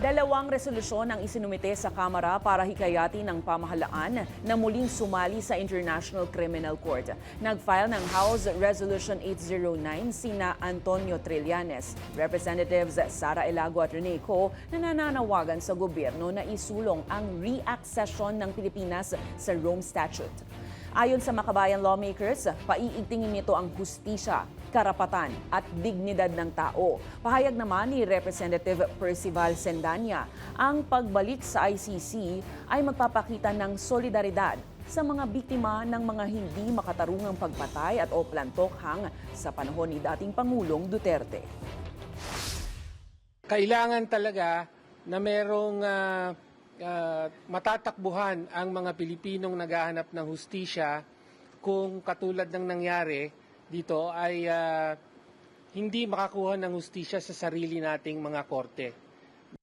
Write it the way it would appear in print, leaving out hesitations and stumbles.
Dalawang resolusyon ang isinumite sa Kamara para hikayatin ng pamahalaan na muling sumali sa International Criminal Court. Nag-file ng House Resolution 809 sina Antonio Trillanes, Representatives Sara Elago at Rene Co na nananawagan sa gobyerno na isulong ang re-accession ng Pilipinas sa Rome Statute. Ayon sa makabayan lawmakers, paiigtingin nito ang hustisya, karapatan at dignidad ng tao. Pahayag naman ni Representative Percival Sendanya, ang pagbalik sa ICC ay magpapakita ng solidaridad sa mga biktima ng mga hindi makatarungang pagpatay at o plantokhang sa panahon ni dating Pangulong Duterte. Kailangan talaga na merong matatakbuhan ang mga Pilipinong naghahanap ng hustisya kung katulad ng nangyari dito ay hindi makakuha ng hustisya sa sarili nating mga korte.